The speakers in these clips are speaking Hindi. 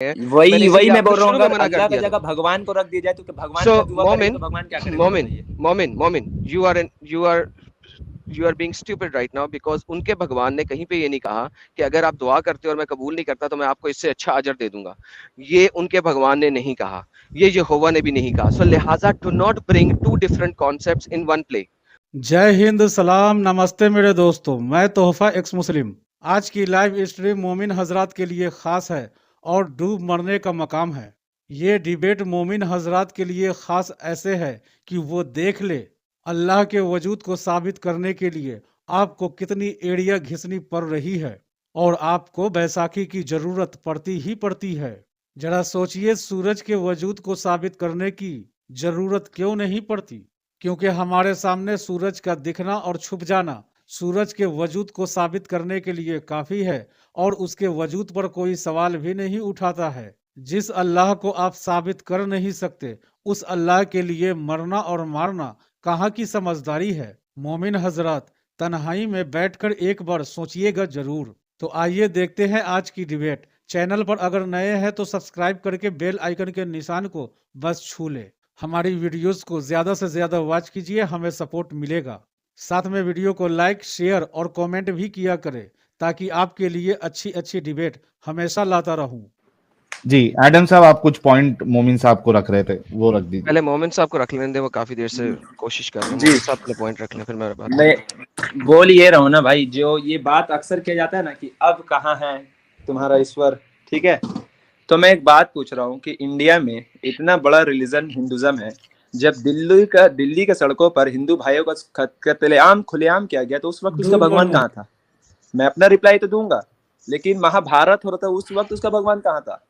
है। वही वही मैं आपको बोल रहा हूँ, शुरू में अगर मना कर अल्लाह की दिया था। जगह भगवान को रख दिया जाए तो भगवान सो का दुआ करेंगे मोमिन तो भगवान क्या करेंगे मोमिन बताइए। Momin Momin you are being stupid right now, because उनके भगवान ने कहीं पे ये नहीं कहा कि अगर आप दुआ करते हो और मैं कबूल नहीं करता तो मैं आपको इससे अच्छा अजर दे दूंगा। ये उनके भगवान ने नहीं कहा, ये यहोवा ने भी नहीं कहा। सो लिहाजा do not bring two different concepts in one play. जय हिंद, सलाम, नमस्ते मेरे दोस्तों। मैं तोहफा एक्स मुस्लिम। आज की लाइव स्ट्रीम मोमिन हजरात के लिए खास है और डूब मरने का मकाम है। ये डिबेट मोमिन हजरात के लिए खास ऐसे है कि वो देख ले अल्लाह के वजूद को साबित करने के लिए आपको कितनी एड़ियां घिसनी पड़ रही है और आपको बैसाखी की जरूरत पड़ती ही पड़ती है। जरा सोचिए, सूरज के वजूद को साबित करने की जरूरत क्यों नहीं पड़ती? क्योंकि हमारे सामने सूरज का दिखना और छुप जाना सूरज के वजूद को साबित करने के लिए काफी है और उसके वजूद पर कोई सवाल भी नहीं उठाता है। जिस अल्लाह को आप साबित कर नहीं सकते, उस अल्लाह के लिए मरना और मारना कहाँ की समझदारी है? मोमिन हजरात, तन्हाई में बैठकर एक बार सोचिएगा जरूर। तो आइए देखते हैं आज की डिबेट। चैनल पर अगर नए हैं तो सब्सक्राइब करके बेल आइकन के निशान को बस छू ले। हमारी वीडियोस को ज्यादा से ज्यादा वॉच कीजिए, हमें सपोर्ट मिलेगा। साथ में वीडियो को लाइक, शेयर और कमेंट भी किया करें ताकि आपके लिए अच्छी अच्छी डिबेट हमेशा लाता रहूं। जी एडम साहब, आप कुछ पॉइंट मोमिन साहब को रख रहे थे, वो रख दीजिए। पहले मोमिन साहब को रख लेने दे, वो काफी देर से कोशिश कर रहे हैं। जी। मोमिन साहब अपने पॉइंट रख लें, फिर मैं बात मैं बोल ये रहा हूँ ना भाई, जो ये बात अक्सर किया जाता है ना कि अब कहाँ है तुम्हारा ईश्वर, ठीक है। तो मैं एक बात पूछ रहा हूँ कि इंडिया में इतना बड़ा रिलीजन हिंदुज्म है, जब दिल्ली के सड़कों पर हिंदू भाइयों का कत्लेआम खुलेआम किया गया तो उस वक्त उसका भगवान कहाँ था? मैं अपना रिप्लाई तो दूंगा, लेकिन महाभारत हो रहा था उस वक्त उसका भगवान कहाँ था?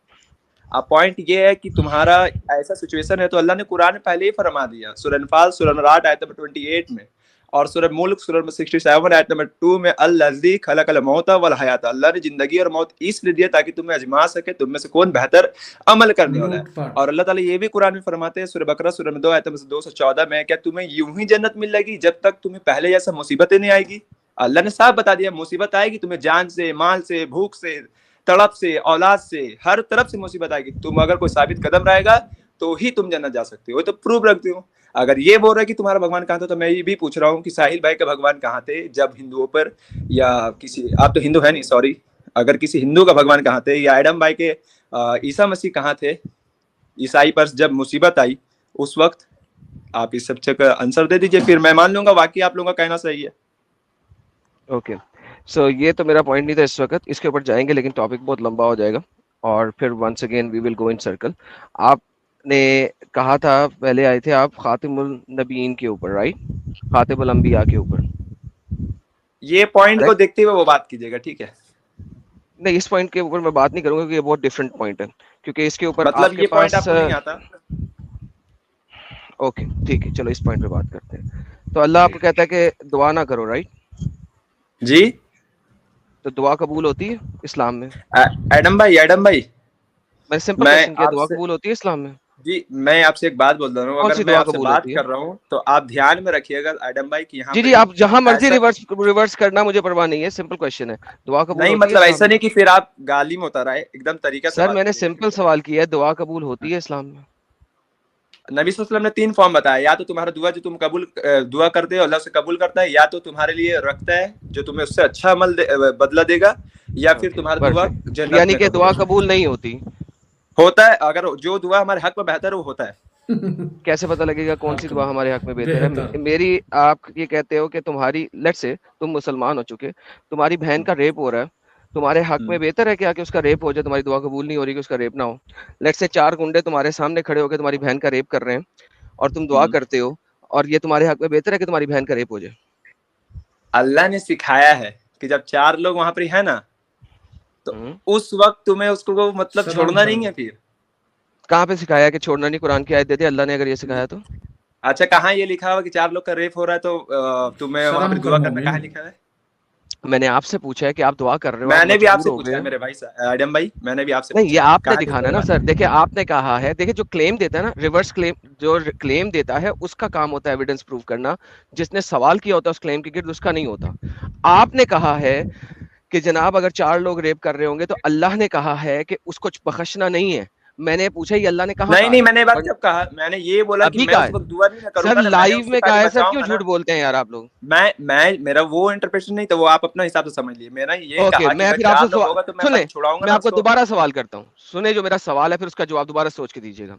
अब पॉइंट ये है कि तुम्हारा ऐसा सिचुएशन है तो अल्लाह ने कुरान में पहले ही फरमा दिया, सूरह अनफाल सूरह नंबर 8 आयत नंबर 28 में, और सूरह मुल्क सूरह नंबर 67 आयत नंबर 2 में, अल्लज़ी खलक़ल मौत वल हयात, अल्लाह ने जिंदगी और मौत इसलिए दिया ताकि तुम्हें आजमा सके तुम में से कौन बेहतर अमल करने वाला है। और अल्लाह ताला ये भी कुरान में फरमाते हैं सूरह बकरा सूरह नंबर 2 आयत नंबर 214 में, क्या तुम्हें यूं ही जन्नत मिलेगी जब तक तुम्हें पहले जैसा मुसीबतें नहीं आएगी? अल्लाह ने साफ बता दिया, मुसीबत आएगी तुम्हें, जान से, माल से, भूख से, तड़प से, औलाद से, हर तरफ से मुसीबत आएगी। तुम अगर कोई साबित कदम रहेगा तो ही तुम जन्नत जा सकते हो, तो प्रूफ रखती हो। अगर ये बोल रहे कि तुम्हारा भगवान कहाँ था, तो मैं ये भी पूछ रहा हूँ कि साहिल भाई के भगवान कहाँ थे जब हिंदुओं पर, या किसी, आप तो हिंदू है नहीं, सॉरी, अगर किसी हिंदू का भगवान कहाँ थे, या एडम भाई के ईसा मसीह कहाँ थे ईसाई पर जब मुसीबत आई उस वक्त? आप इस सब का आंसर दे दीजिए, फिर मैं मान लूंगा बाकी आप लोगों का कहना सही है। ओके। सो ये तो मेरा पॉइंट नहीं था इस वक्त, इसके ऊपर जाएंगे लेकिन टॉपिक बहुत लंबा हो जाएगा और फिर once again we will go in circle. आपने कहा था, पहले आए थे आप खातिमुल नबीन के ऊपर, राइट, खातिमुल अंबिया के ऊपर। ये पॉइंट को देखते हुए वो बात कीजिएगा, ठीक है? नहीं, इस पॉइंट के ऊपर मैं बात नहीं करूंगा क्योंकि ये बहुत डिफरेंट पॉइंट है, क्योंकि इसके ऊपर मतलब आपके ये पास पॉइंट आपको नहीं आता। ओके ठीक है, चलो इस पॉइंट पे बात करते हैं। तो अल्लाह आपको कहता है कि दुआ ना करो, राइट जी? तो दुआ कबूल होती है इस्लाम में? एडम भाई मैं सिंपल क्वेश्चन किया, दुआ कबूल होती है इस्लाम में? जी, मैं आपसे एक बात बोल रहा हूँ, अगर मैं आपसे बात कर रहा हूँ तो आप ध्यान में रखिएगा एडम भाई कि यहाँ जी आप जहां मर्जी रिवर्स करना, मुझे परवाह नहीं है, सिंपल क्वेश्चन है, दुआ कबूल नहीं, होती मतलब है ऐसा नहीं कि फिर आप गाली में उतर आए, एकदम तरीका से सर मैंने सिंपल सवाल किया है, दुआ कबूल होती है इस्लाम में? नबी सल्लल्लाहु अलैहि वसल्लम ने 3 फॉर्म बताया, या तो तुम्हारा दुआ जो तुम कबूल दुआ करते हो अल्लाह से कबूल करता है, या तो तुम्हारे लिए रखता है जो तुम्हें उससे अच्छा अमल बदला देगा, या फिर तुम्हारा दुआ जन्नत, यानी कि दुआ कबूल नहीं होती? होता है, अगर जो दुआ हमारे हक में बेहतर है वो होता है। कैसे पता लगेगा कौन सी दुआ हमारे हक में बेहतर है? मेरी, आप ये कहते हो कि तुम्हारी, लेट्स से तुम मुसलमान हो चुके, तुम्हारी बहन का रेप हो रहा है, तुम्हारे हक में बेहतर है क्या कि उसका रेप हो जाए, तुम्हारी दुआ कबूल नहीं हो रही कि उसका रेप ना हो? लेट्स से 4 गुंडे तुम्हारे सामने खड़े होकर तुम्हारी बहन का रेप कर रहे हैं और तुम दुआ करते हो, और ये तुम्हारे हक में बेहतर है कि तुम्हारी बहन का रेप हो जाए? अल्लाह ने सिखाया है कि जब 4 लोग वहां पर है ना, तो उस वक्त तुम्हें उसको मतलब छोड़ना नहीं है। फिर कहाँ पे सिखाया कि छोड़ना नहीं? कुरान की आयत देते अल्लाह ने अगर ये सिखाया तो? अच्छा, कहाँ ये लिखा हुआ कि 4 लोग का रेप हो रहा है तो तुम्हें वहां पर दुआ करना कहाँ लिखा है? मैंने आपसे पूछा है कि आप दुआ कर रहे हो, मैंने भी आपसे पूछा है मेरे भाई एडम भाई, मैंने भी आपसे नहीं, ये आपने दिखाना है ना सर। देखिए आपने कहा है, देखिए जो क्लेम देता है ना, रिवर्स क्लेम, जो क्लेम देता है उसका काम होता है एविडेंस प्रूव करना, जिसने सवाल किया होता है उस क्लेम के गिर्द उसका नहीं होता। आपने कहा है कि जनाब अगर 4 लोग रेप कर रहे होंगे तो अल्लाह ने कहा है कि उसको बख्शना नहीं है। मैंने पूछा ये अल्लाह ने कहाँ नहीं कहा नहीं, है? मैंने ये बात और कब कहा? मैंने ये बोला कि अभी मैं कहा उस है। वक्त दुआ नहीं ना सर करूंगा ना, मैंने लाइव उससे में कहा पहले है सर, क्यों बचाऊंगा झूठ ना। बोलते हैं यार आप लोग? मैं मेरा वो इंटरप्रेशन नहीं था, वो आप अपना हिसाब से समझ लिए। मैंने ये ओके, कहा कि मैं अगर फिर आपसे 4 लोग होगा तो मैं सुने, पहले छुड़ाऊंगा मैं ना आपको उसको। दोबारा सवाल करता हूँ। सुने जो मेरा सवाल है, फिर उसका जवाब दोबारा सोच के दीजिएगा।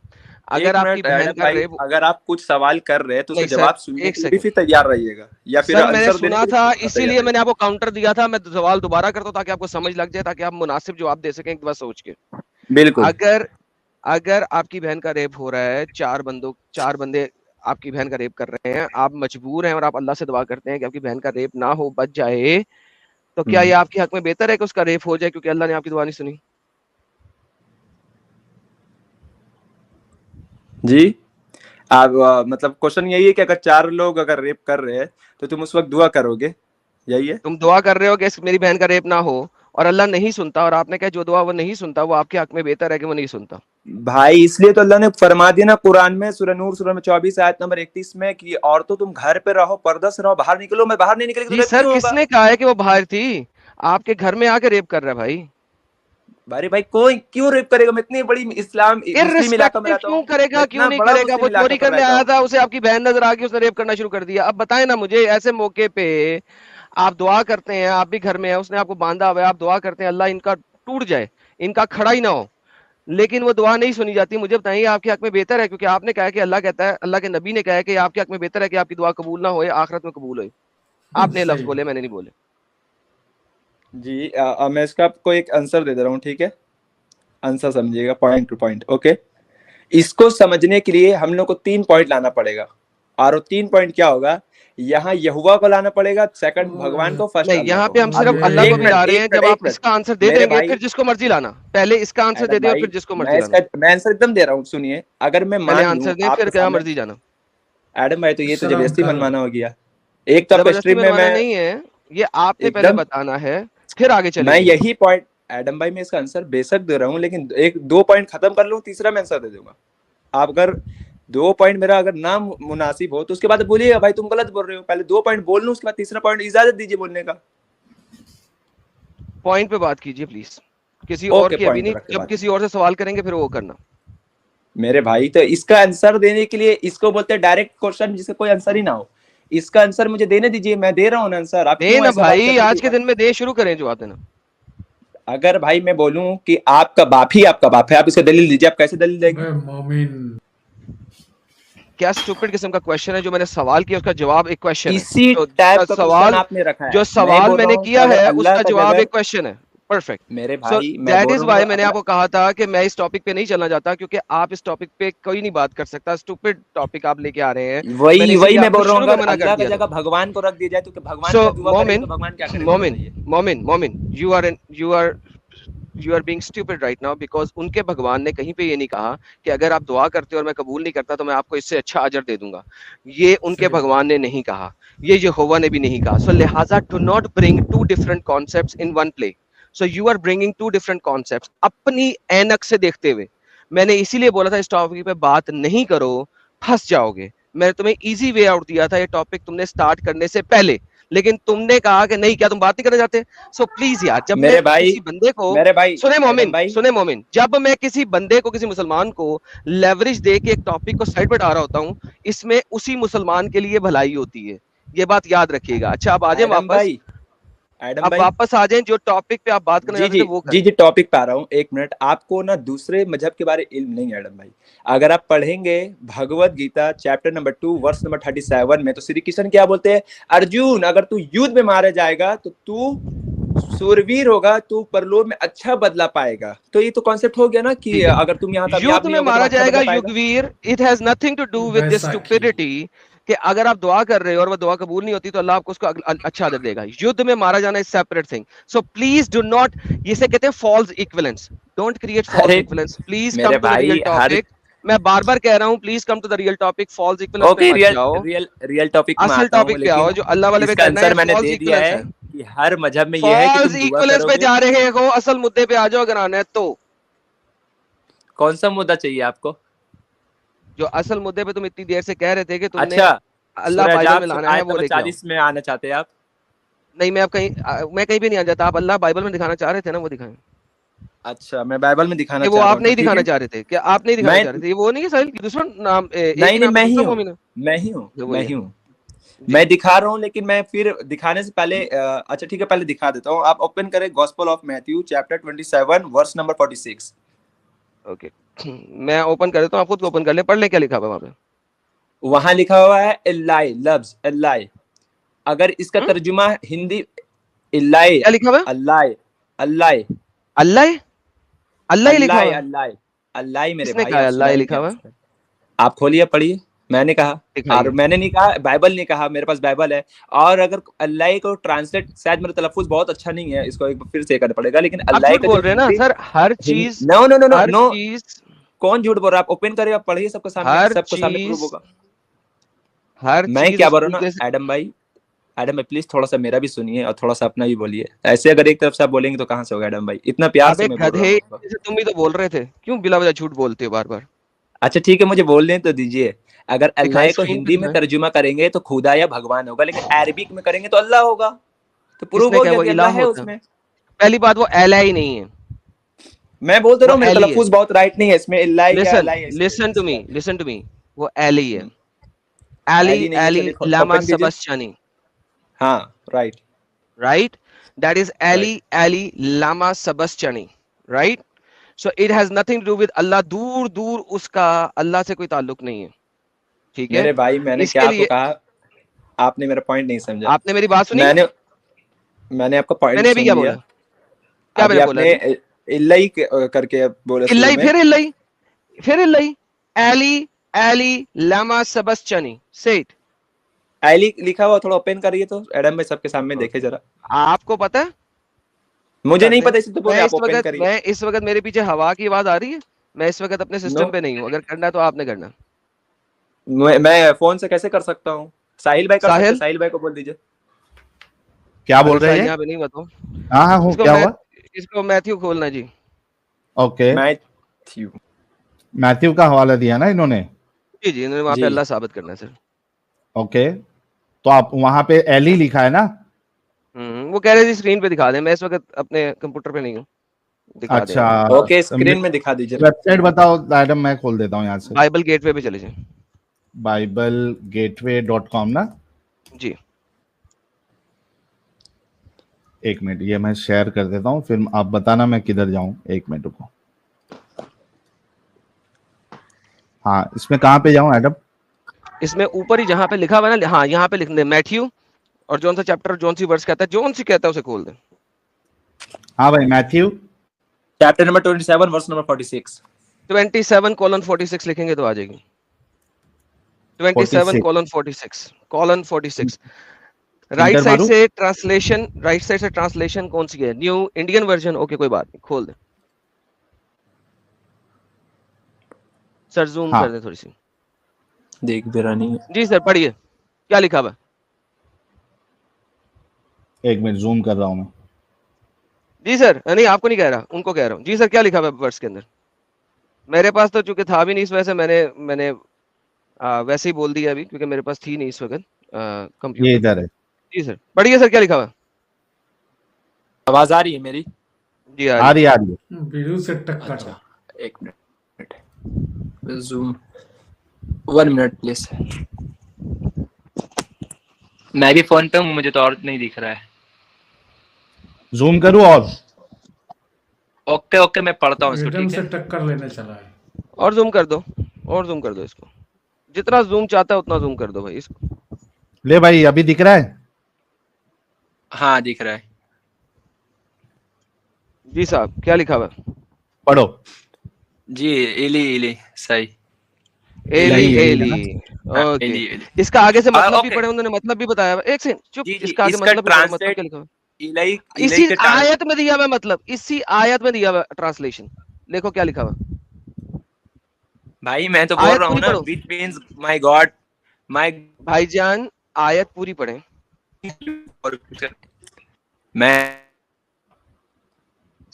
अगर एक आपकी मिनट बहन एडम का भाई, रेप, अगर आप कुछ सवाल कर रहे हैं तो उसका नहीं सर, जवाब सुनने एक के लिए भी सेकंड फिर तैयार रहिएगा, या फिर सर, मैंने आंसर देने सुना के लिए था भी तैयार इसीलिए मैंने रहिएगा। आपको काउंटर दिया था। मैं सवाल दोबारा करता हूँ ताकि आपको समझ लग जाए, ताकि आप मुनासिब जवाब दे सकें एक बार सोच के। बिल्कुल। अगर अगर आपकी बहन का रेप हो रहा है, 4 बंदे आपकी बहन का रेप कर रहे हैं, आप मजबूर हैं और आप अल्लाह से दुआ करते हैं कि आपकी बहन का रेप ना हो, बच जाए, तो क्या ये आपके हक में बेहतर है कि उसका रेप हो जाए क्योंकि अल्लाह ने आपकी दुआ नहीं सुनी? जी, आप मतलब क्वेश्चन यही है कि अगर 4 लोग अगर रेप कर रहे हैं तो तुम उस वक्त दुआ करोगे, यही है? तुम दुआ कर रहे हो कि मेरी बहन का रेप ना हो, और अल्लाह नहीं सुनता, और आपने कहा जो दुआ वो नहीं सुनता वो आपके हक में बेहतर है कि वो नहीं सुनता। भाई इसलिए तो अल्लाह ने फरमा दिया ना कुरान में, सूरह नूर सूरह में 24 आयत नंबर 31 में, कि औरतों तुम घर पे रहो, पर्दा से रहो, बाहर निकलो, मैं बाहर नहीं निकलेगी तो जी रेप सर, क्यों होगा? किसने कहा है कि वो बाहर थी? आपके घर में आके रेप कर रहा है भाई। अरे भाई कोई क्यों रेप करेगा? मैं इतनी बड़ी इस्लाम मुस्लिम इलाका में इर्रिस्पेक्टिव रहता क्यों हूँ, मैं करेगा, क्यों इतना नहीं बड़ा करेगा? वो मुस्लिम इलाका चोरी पर करने रहता आया हूँ। था, उसे आपकी बहन नजर आ गई, उसने रेप करना शुरू कर दिया। अब बताएं ना मुझे, ऐसे मौके पे आप दुआ करते हैं, आप भी घर में है, उसने आपको बांधा हुआ है, आप दुआ करते हैं अल्लाह इनका टूट जाए, इनका खड़ा ही ना हो, लेकिन वो दुआ नहीं सुनी जाती। मुझे बताइए आपके हक में बेहतर है? क्योंकि आपने कहा कि अल्लाह कहता है, अल्लाह के नबी ने कहा है कि आपके हक में बेहतर है कि आपकी दुआ कबूल ना होए, आखिरत में कबूल होए। आपने लफ्ज सही। बोले, मैंने नहीं बोले। जी मैं इसका आपको एक आंसर दे दे रहा हूँ, ठीक है? आंसर समझिएगा पॉइंट टू पॉइंट, ओके? इसको समझने के लिए हम लोग को 3 पॉइंट लाना पड़ेगा, और वो 3 पॉइंट क्या होगा? यहाँ यहुआ को लाना पड़ेगा, सेकंड भगवान को, फर्स्ट नहीं, अल्लाह यहाँ को। पे हम अब सिर्फ अल्लाह को एक भी ये ला मिनट रहे एक हैं। मिनट जब एक आप मिनट इसका आंसर दे मेरे देंगे भाई, फिर जिसको मर्जी लाना। पहले इसका आंसर दे एडम दे और भाई, फिर जिसको मैं मर्जी लाना। इसका मैं आंसर एकदम दे रहा हूँ, सुनिए। अगर मैं पहले मान लूं आंसर दें फिर आपके क्या सामने, मर्जी जाना। एडम भाई तो ये तो शर्म जबरदस्ती करो। मनवाना हो गया। एक तो आपका जबरदस्ती स्ट्रीम में मनवाना मैं नहीं है, ये आपने पहले एकदम, बताना है, फिर आगे मैं चलेंगे हम। यही पॉइंट, एडम भाई मैं इसका आंसर बेशक दे रहा हूँ, लेकिन एक 2 पॉइंट खत्म कर लूं, तीसरा मैं आंसर दे दूंगा। आप अगर 2 पॉइंट मेरा अगर ना मुनासिब हो तो उसके बाद बोलिएगा भाई तुम गलत बोल रहे हो। पहले 2 पॉइंट बोल लूं, उसके बाद तीसरा पॉइंट इजाजत दीजिए बोलने का। पॉइंट पे बात कीजिए प्लीज, किसी और ओके, की अभी पॉइंट नहीं। पे रखते जब बात। किसी और से सवाल करेंगे फिर वो करना। मेरे भाई तो इसका आंसर देने के लिए, इसको बोलते हैं डायरेक्ट क्वेश्चन जिसका कोई आंसर ही ना हो। इसका आंसर मुझे देने दीजिए, मैं दे रहा हूँ आंसर, आप दे क्यों ना ऐसा बात भाई, करते आज के हैं? दिन में दे, शुरू करें जवाब देना। अगर भाई मैं बोलूं कि आपका बाप ही आपका बाप है, आप इसका दलील दीजिए, आप कैसे दलील देंगे? बे मोमिन। क्या स्टूपिड किस्म का क्वेश्चन है? जो मैंने सवाल किया उसका जवाब एक क्वेश्चन है। इसी जो टाइप जो का क्वेश्चन सवाल आपने रखा है। जो मैं सवाल बोल रहा मैंने हूँ कि किया अगर है अल्लाह उसका का जवाब जगह, एक क्वेश्चन है। परफेक्ट। मेरे सो भाई मैं दैट बोल इज रहा वाई हूँ मैंने अगर, आपको कहा था कि मैं इस टॉपिक पे नहीं चलना चाहता, क्योंकि आप इस टॉपिक पे कोई नहीं बात कर सकता। स्टूपिड टॉपिक आप लेके आ रहे हैं। मैंने वही वही इसीलिए मैं आपको बोल रहा हूँ, शुरू में अगर मना कर अल्लाह का दिया था। जगह भगवान को रख दिया जाए तो कि भगवान सो का दुआ करेंगे मोमिन, तो भगवान क्या करेंगे मोमिन, बताइए? Momin, you are being stupid right now, because उनके भगवान ने कहीं पे ये नहीं कहा कि अगर आप दुआ करते हो और मैं कबूल नहीं करता तो मैं आपको इससे अच्छा अजर दे दूंगा। ये उनके सही बात। भगवान ने नहीं कहा, ये यहोवा ने भी नहीं कहा। सो लिहाजा do not bring two different concepts in one play. So you are bringing two different concepts अपनी ऐनक से देखते हुए। मैंने इसीलिए बोला था इस टॉपिक पे बात नहीं करो, फंस जाओगे। मैंने तुम्हें इजी वे आउट दिया था ये टॉपिक तुमने स्टार्ट करने से पहले, लेकिन तुमने कहा कि नहीं, क्या तुम बात नहीं करना चाहते? सो प्लीज यार, जब मैं मेरे भाई, किसी बंदे को, मेरे भाई एडम भाई, सुने मोमिन, जब मैं किसी बंदे को, किसी मुसलमान को लेवरेज दे के एक टॉपिक को साइड पर डाल रहा होता हूँ, इसमें उसी मुसलमान के लिए भलाई होती है। ये बात याद रखिएगा। अच्छा, अब आ जाए एडम वापस। भाई, एडम अब भाई, वापस आ जाए, जो टॉपिक पे आप बात करना जी चाहते जी थे वो जी करें। जी, टॉपिक पे आ रहा हूँ, एक मिनट। आपको ना दूसरे मजहब के बारे में इल्म नहीं है एडम भाई। अगर आप पढ़ेंगे Bhagavad Gita chapter number 2 verse number 37 में, तो श्री कृष्ण क्या बोलते हैं? अर्जुन, अगर तू युद्ध में मारा जाएगा तो तू सूरवीर होगा, तू परलोक में अच्छा बदला पाएगा। तो ये तो कॉन्सेप्ट हो गया ना कि ठीक है, अगर तुम यहाँ कामयाब युद्ध नहीं में होगा तो मारा अच्छा जाएगा बदला पाएगा। Yugveer. It has nothing to do with this Baisakhi. Stupidity कि अगर आप दुआ कर रहे हो और वो दुआ कबूल नहीं होती तो अल्लाह आपको उसको अच्छा आदर देगा। युद्ध में मारा जाना is separate thing. So please do not, इसे कहते हैं false equivalence. Don't create false अरे इक्विवेलेंस। प्लीज कम मेरे टू द रियल भाई, हर, टॉपिक। मैं बार बार कह रहा हूं, please come to the real topic. False equivalence पे ओके, मत रियल जाओ, रियल रियल टॉपिक में असल आता हूँ, टॉपिक पे आओ लेकिन जो अल्लाह वाले पे इसका करना है। आंसर मैंने फॉल्स दे दिया इक्विवेलेंस है है। कि हर मजहब में यह है कि फॉल्स तुम दुआ इक्विवेलेंस पे करोगे। जा रहे हो, असल मुद्दे पे आ जाओ अगर आना है तो। कौन सा मुद्दा चाहिए आपको? जो असल मुद्दे पे तुम इतनी देर से कह रहे थे कि तुमने अच्छा, अल्लाह सूरह बाइबल अहज़ाब में लाना है, आयत वो नंबर लेके आओ। 40 में आना चाहते हैं आप? नहीं, मैं कहीं भी नहीं आ जाता। आप अल्लाह बाइबल में दिखाना चाह रहे थे ना, वो दिखाएं। अच्छा, मैं बाइबल में दिखाना ये वो चाह रहा आप हूँ, तो नहीं ठीक दिखाना है। चाह रहे थे क्या? आप नहीं दिखाना मैं चाह रहे थे? ये वो नहीं है साहिल की दुश्मन नाम, एक ही नहीं नहीं, नाम पे मैं ही दूसरा हूँ, मोमिन है। मैं ही हूँ, ये वही मैं है ही हूँ। जी। मैं दिखा रहा हूँ, लेकिन मैं फिर दिखाने से पहले अच्छा ठीक है, पहले दिखा देता हूँ। आप ओपन करें gospel of Matthew chapter 27 verse number 46। Okay मैं ओपन कर देता हूँ, आप खुद ओपन कर ले, पढ़ ले क्या लिखा हुआ है वहाँ पे। वहां लिखा हुआ है इल्लाई, लफ्ज इल्लाई। अगर इसका हम्म? तर्जुमा हिंदी, इल्लाई, क्या लिखा हुआ है? अल्लाह, अल्लाह, अल्लाह, अल्लाह ही लिखा अल्लाह, हुआ है? अल्लाह, अल्लाह मेरे किसने भाई, कहा है आप अल्लाह ही सुनाएंगे लिखा क्या हुआ है? आंसर? आप खोलिए पढ़िए, मैंने कहा। और दिखाइए। मैंने नहीं कहा, बाइबल ने कहा, मेरे पास बाइबल है। और अगर अल्लाह को ट्रांसलेट, शायद मेरा तलफ्फुज बहुत अच्छा नहीं है, इसको एक बार फिर से करना पड़ेगा, लेकिन आप अल्लाह झूठ का जो बोल रहे हैं ना हिंदी, सर, हर चीज, नो नो नो नो हर नो, चीज, कौन झूठ बोल रहा है? आप ओपन करिए, आप पढ़िए, हर सबको सामने प्रूव चीज, होगा। हर मैं चीज क्या इस बोल रहा हूँ तरीके से। ना एडम भाई प्लीज थोड़ा सा मेरा भी सुनिए और थोड़ा सा अपना भी बोलिए। ऐसे अगर एक तरफ से आप बोलेंगे तो कहाँ से होगा एडम भाई? इतना प्यार से अबे मैं बोल रहा गधे, हूँ आपको। जैसे तुम भी तो बोल रहे थे, क्यों बिला वजह झूठ बोलते हो बार बार। अच्छा ठीक है, मुझे बोलने तो दीजिए। अगर दिखाएं, अल्लाह को स्क्रीन पे हिंदी में दिखाएं। तर्जुमा करेंगे तो खुदा या भगवान होगा, लेकिन अरबिक में करेंगे तो अल्लाह होगा। तो प्रूव किसने हो कहा गया वो कि इलाह अल्लाह है होता है? उसमें। पहली बात, वो एला ही नहीं है, मैं बोल दे रहा वो हूँ, मेरा एली है। तलफ्फुज बहुत राइट नहीं है इसमें, इल्लाई या लिसन, अल्लाह है लिसन टू मी, इसका। लिसन टू मी, वो एली है। एली, एली नहीं है, एली चलिए लामा ओपन कीजिए। सबस्चानी, हाँ right. right? That is right Ali Lama Sabachthani, right? So it has nothing to do with Allah, दूर दूर उसका अल्लाह से कोई ताल्लुक नहीं है, ठीक है। मेरे भाई, मैंने क्या इसके आपको लिए कहा? आपने मेरा पॉइंट नहीं समझा। आपने मेरी बात सुनी? मैंने मैंने आपका पॉइंट मैंने अभी सुन क्या लिया। बोला? क्या अभी मैंने बोला आपने अभी? इल्लाई करके बोला शुरू इल्लाई, में। फिर इल्लाई, फिर इल्लाई। Ali Lama Sabachthani, say it. Eli लिखा हुआ, थोड़ा ओपन करिए तो एडम भाई सबके सामने देखे Okay. जरा। आपको पता है? मुझे कर नहीं दें। पता, इसलिए तो बोले, आप ओपन करिए। मैं इस वक्त मेरे पीछे हवा की आवाज आ रही है। मैं इस वक्त अपने नो, सिस्टम पे नहीं हूँ, अगर करना है तो आपने करना। मैं फोन से कैसे कर सकता हूँ? साहिल भाई कर सकते, साहिल, साहिल भाई को बोल दीजिए। क्या बोल अरे रहे साहिल हैं? यहाँ पे नहीं बताओ। हाँ हाँ हूँ, इसको क्या मैं, हुआ? इसको मैथ्यू खोलना जी। ओके। मैथ्यू, मैथ्यू का हवाला दिया ना इन्होंने? जी जी, इन्होंने वहां पे जी अल्लाह साबित करना है सर। ओके, तो आप वहां पे एली लिखा है ना? वो कह रहे थे स्क्रीन पे दिखा दें, मैं इस वक्त अपने कंप्यूटर पे नहीं हूँ, दिखा दें अच्छा, आप। ओके, स्क्रीन में दिखा दीजिए। वेबसाइट बताओ मैडम, मैं खोल देता हूँ यहाँ से। बाइबल गेटवे पे चले जाएं। BibleGateway.com ना? जी एक मिनट, ये मैं शेयर कर देता हूँ, फिर आप बताना मैं किधर जाऊँ। एक मिनट रुको। हाँ, इसमें कहाँ पे जाऊँ एडम? इसमें ऊपर ही जहाँ पे लिखा हुआ है ना, हाँ यहाँ पे लिख दें मैथ्यू, और जौन सा चैप्टर जौन सी वर्स कहता है, जौन सी कहता है उसे खोल दें। हाँ भाई, Matthew chapter number 27 verse number 46। 27:46 लिखेंगे तो आ जाएगी। 27:46 राइट इंटर साइड मारू? से ट्रांसलेशन, राइट साइड से ट्रांसलेशन कौन सी है? New Indian version. ओके कोई बात नहीं, खोल दे सर, जूम हाँ, कर दे थोड़ी सी। देख भी रहा नहीं है। जी सर पढ़िए, क्या लिखा हुआ है? एक मिनट जूम कर रहा हूँ मैं। जी सर, नहीं आपको नहीं कह रहा, उनको कह रहा हूँ। जी सर, क्या लिखा हुआ है वर्स के अंदर? मेरे पास तो चूंकि था भी नहीं, इस वजह से मैंने वैसे ही बोल दिया अभी, क्योंकि मेरे पास थी नहीं इस वक्त ये कंप्यूटर। इधर है। जी सर पढ़िए सर, क्या लिखा हुआ है? आवाज आ रही है मेरी? जी आ रही है। वीडियो से टक्कर। अच्छा, एक मिनट, जूम 1 मिनट प्लीज। मैं भी फोन पे हूँ, मुझे तो और नहीं दिख रहा है। जूम करूँ और? ओके ओके, मैं पढ़ता हूँ इसको, एडम ठीक से है। टक्कर लेने चला है। और जूम कर दो, और जूम कर दो इसको, जितना जूम चाहता है उतना जूम कर दो भाई इसको। ले भाई, अभी दिख रहा है? हाँ दिख रहा है। जी साहब, क्या लिखा हुआ है? पढ़ो। जी, इली इली सही। एली, यही है एली। ना? Okay, Eli Eli. इसका आगे से मतलब भी ओके, पढ़े, उन्होंने मतलब भी बताया हुआ। एक सेकंड चुप, जी जी, इसका आगे इसका मतलब भी पढ़ो, मतलब ट्रांसलेट क्या लिखा हुआ है? इलाई, इलाई इसी के आयत में दिया हुआ है, मतलब इसी आयत में दिया हुआ है ट्रांसलेशन। देखो क्या लिखा हुआ है, भाई मैं तो बोल आयत रहा हूँ पूरी ना, पढ़ो which means my God, my. भाईजान, आयत पूरी पढ़े। मैं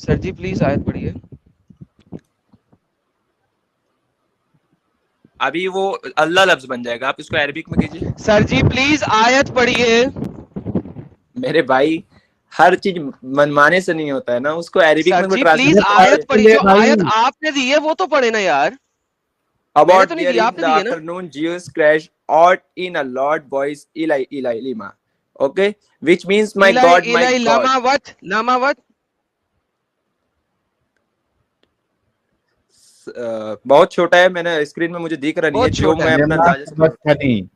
सर जी प्लीज आयत पढ़िए। अभी वो अल्लाह लफ्ज बन जाएगा, आप इसको अरबिक में कीजिए। सर जी प्लीज आयत पढ़िए। मेरे भाई हर चीज मनमाने से नहीं होता है ना, उसको अरेबिक सर में भी जी ट्रांसलेट प्लीज आयत पढ़िए, जो भाई। आयत आपने दी है वो तो पढ़े ना यार, मैंने About तो नहीं there दी, in आपने the दी है ना। afternoon, Jesus crashed out in a loud voice, Eli, Eli, lima. Okay, which means my इलाई God, my इलाई God. लामावत बहुत छोटा है, मैंने स्क्रीन में मुझे दिख रहा नहीं है, बहुत जो छोटा मैं है, अपना लेमा अंदाजा से सबक खनी।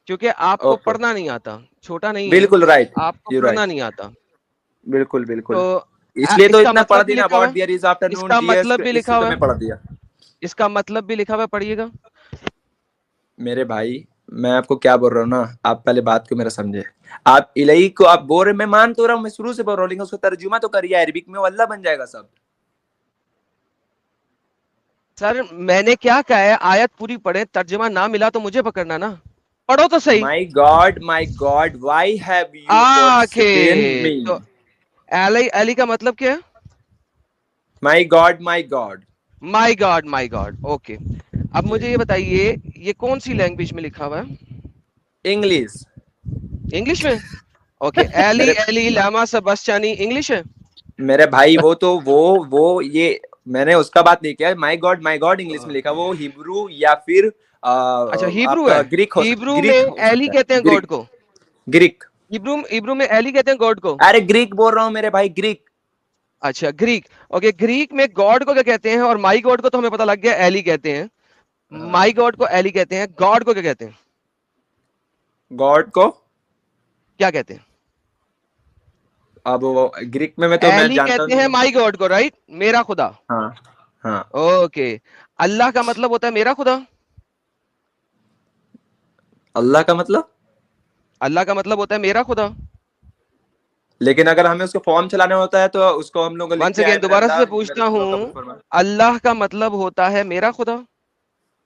क्योंकि आपको ओके, पढ़ना नहीं आता, छोटा नहीं है, बिल्कुल राइट, आपको यू पढ़ना राइट, नहीं आता। बिल्कुल तो बिल्कुल, इसलिए तो इसका इतना पढ़ मतलब भी दिया ना, लिखा हुआ अबाउट है, देयर इज आफ्टरनून इसका जीएस, मतलब भी लिखा इसलिए तो हुआ मैं है, पढ़ दिया। इसका मतलब भी लिखा हुआ है, पढ़िएगा। मेरे भाई मैं आपको क्या बोल रहा हूँ ना, आप पहले बात को मेरा समझे। आप इलाही को आप बोल रहे, मैं मान तो रहा हूँ, मैं शुरू से बोल रहा हूँ, लेकिन उसको तर्जुमा तो करिए अरबिक में, वो अल्लाह बन जाएगा सब। सर मैंने क्या कहा है, आयत पूरी पढ़े, तर्जुमा ना मिला तो मुझे पकड़ना ना, पढ़ो तो सही। माई गॉड व्हाई हैव यू आके फोरसेकन मी। तो एली एली का मतलब क्या है? माई गॉड, माई गॉड। माई गॉड, ओके। अब मुझे ये बताइए, ये कौन सी लैंग्वेज में लिखा हुआ है? इंग्लिश। इंग्लिश में? ओके, एली मेरे एली लामा सबस्चानी इंग्लिश है। मेरे भाई वो तो वो ये मैंने उसका बात नहीं किया, माई गॉड इंग्लिश में लिखा, वो हिब्रू या फिर अच्छा हिब्रू है, आपका हिब्रू में ग्रीक हो एली सकता है, कहते हैं गॉड ग्रीक, को, ग्रीक। हिब्रू हिब्रू में एली कहते हैं गॉड को। अरे ग्रीक बोल रहा हूँ मेरे भाई, ग्रीक। अच्छा ग्रीक, ओके, ग्रीक में गॉड को क्या कहते हैं? और माई गॉड को तो हमें पता लग गया एली कहते हैं, माई गॉड को एली कहते हैं, गॉड को क्या कहते हैं? गॉड को क्या कहते हैं? अब वो ग्रीक में मैं तो मैं एली जानता कहते हूँ। हैं माई गॉड को, राइट, मेरा खुदा। हाँ हाँ, ओके, अल्लाह का मतलब होता है मेरा खुदा, अल्लाह का मतलब, अल्लाह का मतलब होता है मेरा खुदा। लेकिन अगर हमें उसको फॉर्म चलाना होता है तो उसको हम लोग वंस लिखते हैं अगेन मेरे दोबारा अल्लाह, से मेरे पूछता खुदा हूं, कबूल फरमा। अल्लाह का मतलब होता है मेरा खुदा।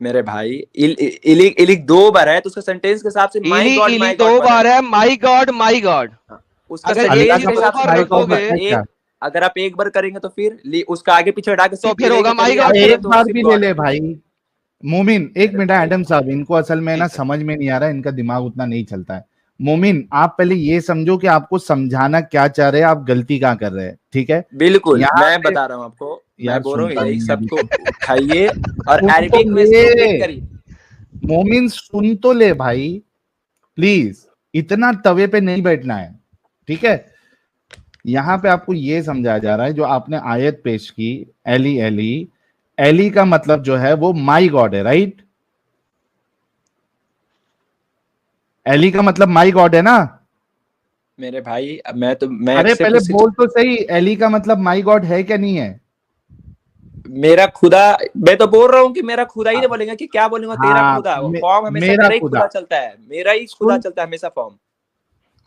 मेरे भाई इलिक इलिक दो बार है, तो उसका सेंटेंस के हिसाब से इली इली माई दो गॉड बना बार है। है, माई गॉड माई गॉड। हाँ, उसका अगर एक अल्लाह सेंटेंस चीज का के दो हिसाब मतलब से बार माई माई गॉड गॉड रखोगे बना है है। क्या? एक अगर आप एक बार करेंगे तो फिर उसका आगे पीछे हटा के तो सिर्फ फिर इलाही होगा के माई करिए, गॉड आप फिर। करें एक तो बार सिर्फ भी ले गॉड ले है। भाई। मोमिन एक मेरे मिनट, भाई एडम साहब, इनको असल में ना ठीक है, समझ में नहीं आ रहा है, इनका दिमाग उतना नहीं चलता है। मोमिन आप पहले ये समझो कि आपको समझाना क्या चाह रहे हैं, आप गलती कहाँ कर रहे हैं, ठीक है? बिल्कुल यहाँ मैं पे बता रहा हूँ आपको, मैं यार बोल रहा हूँ सुनता इलाही नहीं है अभी सबको तक। उठाइए और सुन तो अरबिक में इसको ले रीड करिए। मोमिन, सुन तो ले भाई, प्लीज इतना तवे पे नहीं बैठना है, ठीक है? यहाँ पे आपको ये समझाया जा रहा है, जो आपने आयत पेश की, एली एली, एली का मतलब जो है वो माई गॉड है, राइट? एली का मतलब माई गॉड है ना? मेरे भाई मैं अरे एक्सेप्ट पहले उसी, बोल तो सही, एली का मतलब माई गॉड है क्या नहीं है? मेरा खुदा, मैं तो बोल रहा हूँ कि मेरा खुदा ही, नहीं बोलेंगे कि क्या बोलेंगे, तेरा हाँ खुदा, फॉर्म हमेशा मेरा मेरा ही खुदा। खुदा चलता है, मेरा ही खुदा सुन, चलता है हमेशा फॉर्म।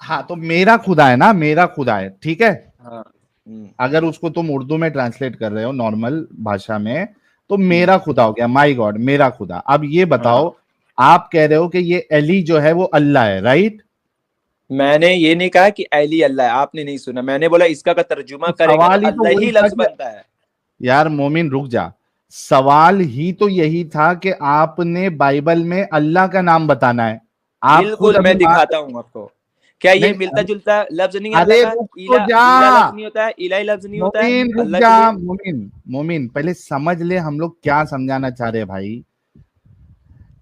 हाँ तो मेरा खुदा है ना, मेरा खुदा है, ठीक है? हाँ अगर उसको तुम उर्दू में ट्रांसलेट कर रहे हो नॉर्मल भाषा में, तो मेरा खुदा हो गया, माई गॉड, मेरा खुदा। अब ये बताओ, हाँ, आप कह रहे हो कि ये एली जो है वो अल्लाह है, राइट? मैंने ये नहीं कहा कि एली अल्लाह है, आपने नहीं सुना, मैंने बोला इसका का तर्जुमा तो करेंगे तो सवाल ही तो अल्लाह वही ही था लफ्ज कि, बनता है। यार मोमिन रुक जा, सवाल ही तो यही था कि आपने बाइबल में अल्लाह का नाम बताना है। आप खुद बिल्कुल अभी मैं दिखाता हूँ आपको, क्या ये नहीं, मिलता जुलता लफ्ज नहीं है अल्लाह अरे का? रुक तो इला जा इला लफ्ज नहीं होता है, इलाही लफ्ज नहीं होता है मोमिन, रुक अल्लाह जा के लिए? मोमिन। मोमिन पहले समझ ले हम लोग क्या समझाना चाह रहे हैं भाई।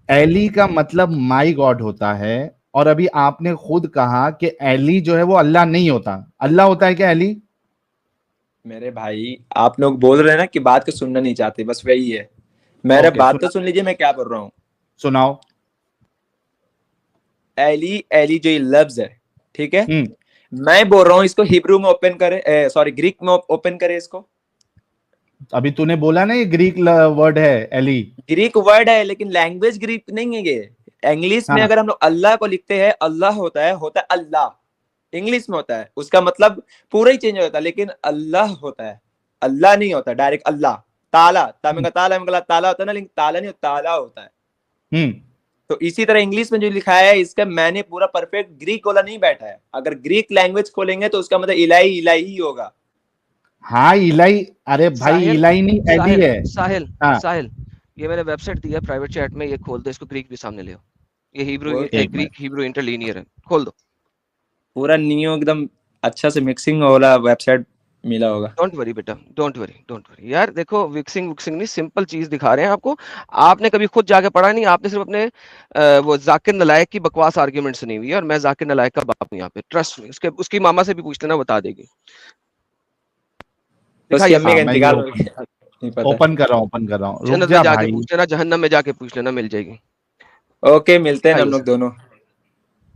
एली का मतलब माई गॉड होता है, और अभी आपने खुद कहा कि एली जो है वो अल्लाह नहीं होता। अल्लाह होता है क्या एली? मेरे भाई आप लोग बोल रहे हैं ना कि बात को सुनना नहीं चाहते, बस वही है। मेरा ओके बात तो सुन लीजिए, मैं क्या बोल रहा हूँ। सुनाओ। एली एली जो ये लफ्ज है, ठीक है, हम्म, मैं बोल रहा हूँ इसको हिब्रू में ओपन करे, सॉरी ग्रीक में ओपन करे इसको। अभी तूने बोला ना ये ग्रीक वर्ड है एली। ग्रीक वर्ड है लेकिन लैंग्वेज ग्रीक नहीं है ये। इंग्लिश में हाँ, अगर हम लोग अल्लाह को लिखते हैं, अल्लाह होता है अल्लाह, इंग्लिश में होता है, उसका मतलब पूरा ही चेंज हो जाता है, लेकिन अल्लाह होता है, अल्लाह नहीं होता डायरेक्ट अल्लाह। ताला ताला ताला होता है ना, लेकिन ताला नहीं होता, ताला होता है। हम्म, तो इसी तरह इंग्लिश में जो लिखा है, इसका मैंने पूरा परफेक्ट ग्रीक वाला नहीं बैठा है। अगर ग्रीक लैंग्वेज खोलेंगे तो उसका मतलब इलाई इलाई ही होगा। हाँ इलाई, अरे भाई साहिल इलाई नहीं एली साहिल है। साहिल हाँ साहिल, ये मैंने वेबसाइट दी है प्राइवेट चैट में, ये खोल दो, इसको ग्रीक भी सामने ले आओ, ये हिब्रू वो एक मिनट, ग्रीक हिब्रू इंटरलीनियर है, खोल दो। पूरा नियो एकदम अच्छा से मिक्सिंग वाला वेबसाइट मिला होगा। डोंट वरी बेटा, डोंट वरी यार। देखो विक्सिंग विक्सिंग नहीं, सिंपल चीज दिखा रहे हैं आपको। आपने कभी खुद जाके पढ़ा नहीं, आपने सिर्फ अपने वो जाकिर नालायक की बकवास आर्ग्यूमेंट सुनी हुई है। और मैं जाकिर नालायक का बाप हूं यहाँ पे, ट्रस्ट मी। उसके उसकी मामा से भी पूछ लेना, बता देगी। तो उसकी दिखाइए अम्मी सर, का हाँ मैं ये इंतकाल हो गया, नहीं पता। ओपन कर रहा हूँ, ओपन कर रहा हूँ, रुक जन्नत में जा जाके भाई। पूछ लेना, जहन्नम में जाके पूछ लेना, मिल जाएगी। ओके, मिलते हैं ना हम दिखाइए लोग सर। दोनों।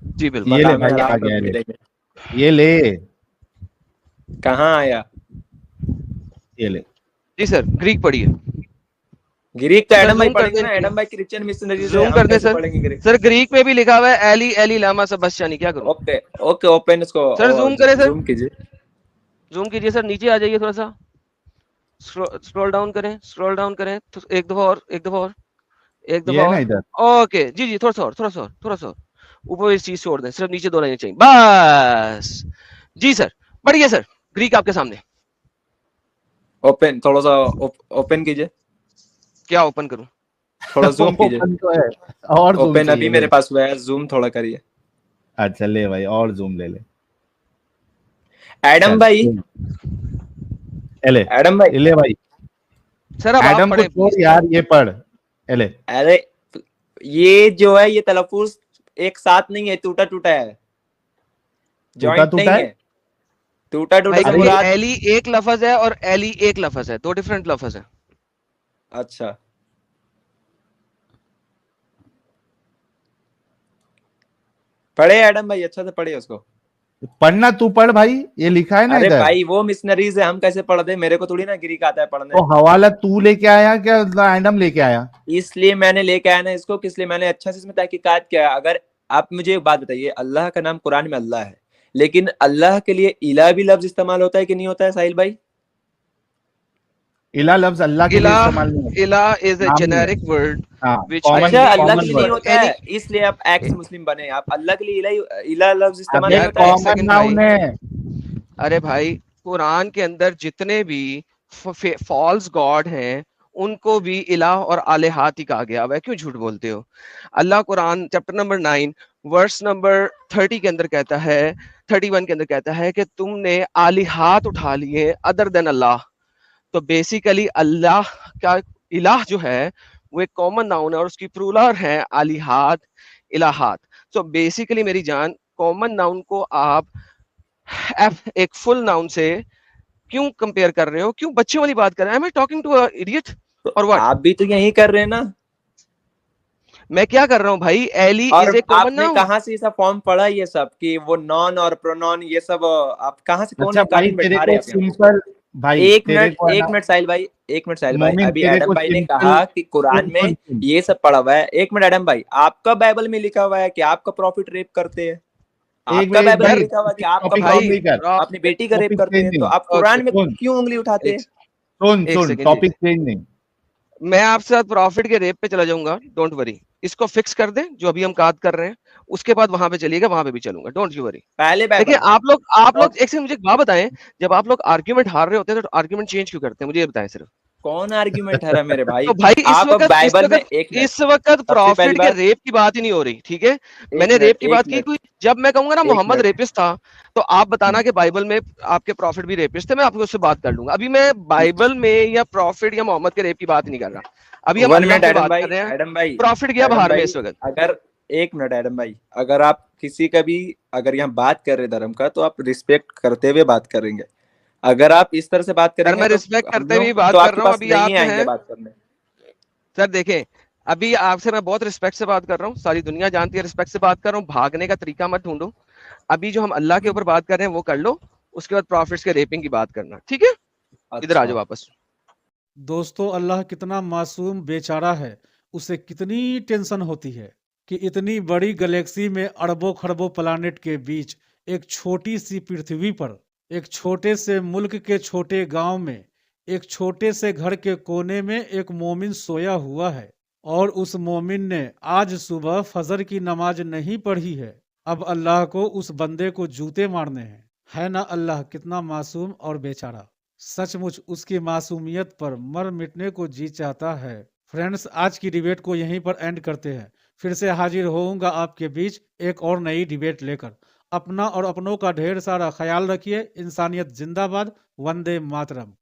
जी बिल्कुल। ये ले मकाम भाई, हराम आ पर गया, ले मिलेंगे। ये ले, कहाँ आया? ये ले। जी सर, ग्रीक पढ़िए ग्रीक तो सर। एडम भाई जूम कर पढ़ेंगे दें ना, इनकी, एडम भाई क्रिश्चियन मिशनरी से, जूम हम कर दें कैसे सर। पढ़ेंगे ग्रीक? सर ग्रीक में भी लिखा हुआ है एली एली लामा सबस्यानी, क्या करूं? ओके ओके, ओपन इसको सर और जूम करें सर, जूम कीजिए। जूम कीजिए सर, नीचे आ जाइए थोड़ा सा, स्क्रॉल डाउन करें, स्क्रॉल डाउन करें तो एक दफा और, एक दफा और, एक ये दफा है ना और। इधर। ओके जी जी, थोड़ा सा और, थोड़ा सा और, थोड़ा सा और ऊपर इस चीज छोड़ दें, सिर्फ नीचे 2 लाइनें चाहिए बस। जी सर, बढ़िए सर, ग्रीक आपके सामने। ओपन, थोड़ा सा ओपन कीजिए, क्या ओपन करूं? थोड़ा जूम कीजिए। ओपन तो है, और जूम ओपन अभी चाहिए, मेरे ले। पास हुआ है, जूम थोड़ा करिए। अच्छा ले भाई, और जूम ले ले। एडम चल भाई, zoom। ये ले, एडम भाई, ये ले भाई। सर अब आप एडम को पढ़े छोड़ प्लीज। यार, ये पढ़, ये ले। अरे ये जो है ये तलफुज एक साथ नहीं है, टूटा टूटा है, टूटा जॉइंट टूटा नहीं है। है। टूटा टूटा भाई से देखिए, मुराद। एली एक लफज है और एली एक लफज है, 2 डिफरेंट लफज है। अच्छा, पढ़े एडम भाई, अच्छा से पढ़े उसको। पढ़ना तू पढ़ भाई, ये लिखा है ना अरे इधर। भाई वो मिशनरीज है, हम कैसे पढ़ दे? मेरे को थोड़ी ना ग्रीक आता है पढ़ने। तो हवाला तू लेके आया क्या, एडम लेके आया? इसलिए मैंने लेके आया ना इसको, किस लिए? मैंने अच्छा से इसमें तहकीकात किया। अगर आप मुझे एक बात बताइए, अल्लाह का नाम कुरान में अल्लाह है, लेकिन अल्लाह के लिए इला भी लफ्ज इस्तेमाल होता है कि नहीं होता है साहिल भाई? इला लफ्ज अल्लाह के लिए इला, इस्तेमाल नहीं होता, इला इज ए नाम नहीं है। जेनेरिक वर्ड हाँ, which कॉमन, अच्छा, can be अल्लाह के कॉमन लिए used नहीं for वर्ड। होता है, any। इसलिए आप एक्स मुस्लिम बने। आप अल्लाह के लिए इला लफ्ज इस्तेमाल अबे नहीं होता एक है। कॉमन सेकंड भाई, नाउन है। अरे भाई, कुरान के अंदर जितने भी फॉल्स गॉड हैं उनको भी इलाह और आलिहात ही कहा गया। अब क्यों झूठ बोलते हो? Allah Quran chapter number 9 verse number 30 के अंदर कहता है, 31 के अंदर कहता है कि तुमने आलिहात उठा लिए अदर देन अल्लाह। तो बेसिकली अल्लाह का इलाह जो है वो एक कॉमन नाउन है और उसकी प्लूरल है आलिहात, इलाहात। सो बेसिकली मेरी जान, कॉमन नाउन को आप एक फुल नाउन से क्यों कंपेयर कर रहे हो? क्यों बच्चे वाली बात कर रहे हैं? I am talking to a idiot तो और व्हाट? आप भी तो यही कर रहे हैं ना। मैं क्या कर रहा हूं भाई? एली और इज ए कॉमन आपने नाउन। कहाँ से ये सब फॉर्म पढ़ा, ये सब कि वो नॉन और प्रोनॉन ये सब आप कहाँ से, कौन अच्छा भाई, कानून तेरे बैठा रहे को हैं आप यहाँ सिंपल, भाई पे? तेरे को है एक ना, मिनट साहिल भाई, एक मिनट साहिल भाई। मोमिन अभी तेरे एडम को भाई ने सिंपल, कहा कि कुरान सुन में सुन सुन। ये सब पढ़ा हुआ है। एक मिनट एडम भाई, आपका बाइबल में लिखा हुआ है कि आपका प्रॉफिट रेप करते हैं? एक आपका मिनट बाइबल में यार भाई, लिखा हुआ है कि आपका टॉपिक चेंज भाई नहीं प्रॉफिट कर, अपनी बेटी का रेप टॉपिक करते चेंज हैं, तो नहीं। आप ओके, कुरान में सुन क्यों उंगली उठाते एक हैं? सुन एक सुन, सेकंड जी, टॉपिक चेंज नहीं। मैं आपके साथ प्रॉफिट के रेप पे चला जाऊंगा, डोंट वरी। इसको फिक्स कर दें जो अभी हम बात कर रहे हैं, उसके बाद वहां पे चलिएगा, वहां पे भी चलूंगा, डोंट यू वरी। पहले देखिए बाइबल आप और लोग एक सेकंड मुझे एक बात बताएं, जब आप लोग आर्ग्यूमेंट हार रहे होते हैं तो आर्ग्यूमेंट चेंज क्यों करते हैं? मुझे ये बताएं सिर्फ। कौन आर्ग्यूमेंट है मेरे भाई? तो भाई आप बाइबल में, एक मिनट, इस वक्त सबसे पहली प्रॉफिट के बात, रेप की बात ही नहीं हो रही, ठीक है? एक मैंने रेप मिनट की एक बात की मिनट कोई, जब मैं कहूंगा ना एक मोहम्मद मिनट रेपिस्ट था, तो आप बताना कि बाइबल में आपके प्रॉफिट भी रेपिस्ट थे, मैं आपको उससे बात कर लूंगा। अभी मैं बाइबल में या प्रॉफिट या मोहम्मद के रेप की बात नहीं कर रहा, अभी हम 1 अल्लाह मिनट पे एडम बात भाई, कर रहे हैं। एडम भाई, प्रॉफिट गया एडम बाहर में भाई, इस वक्त। अगर, एक मिनट एडम भाई, अगर आप किसी का भी, अगर यहाँ बात कर रहे धर्म का, तो आप रिस्पेक्ट करते हुए बात करेंगे। अगर आप इस तरह से बात सर करेंगे मैं तो रिस्पेक्ट हम करते हुए लोग तो बात कर आपके रहा हूँ, पास अभी नहीं आप जो आएंगे है बात करने। सर देखें, अभी आपसे मैं बहुत रिस्पेक्ट से बात कर रहा हूँ, सारी दुनिया जानती है रिस्पेक्ट से बात कर रहा हूँ, भागने का तरीका मत ढूंढो। अभी जो हम अल्लाह के ऊपर बात कर रहे हैं वो कर लो, उसके बाद प्रॉफिट्स के रेपिंग की बात करना, ठीक है? इधर आ अच्छा, जाओ वापस। दोस्तों, अल्लाह कितना मासूम बेचारा है, उसे कितनी टेंशन होती है कि इतनी बड़ी गैलेक्सी में अरबों खरबों प्लानेट के बीच एक छोटी सी पृथ्वी पर, एक छोटे से मुल्क के छोटे गांव में, एक छोटे से घर के कोने में एक मोमिन सोया हुआ है। और उस मोमिन ने आज सुबह फजर की नमाज नहीं पढ़ी है। अब अल्लाह को उस बंदे को जूते मारने हैं। है ना अल्लाह कितना मासूम और बेचारा। सचमुच उसकी मासूमियत पर मर मिटने को जी चाहता है। फ्रेंड्स, आज की डिबेट को यहीं पर एंड करते हैं। फिर से हाजिर होऊंगा आपके बीच एक और नई डिबेट लेकर। अपना और अपनों का ढेर सारा ख्याल रखिए। इंसानियत जिंदाबाद। वंदे मातरम।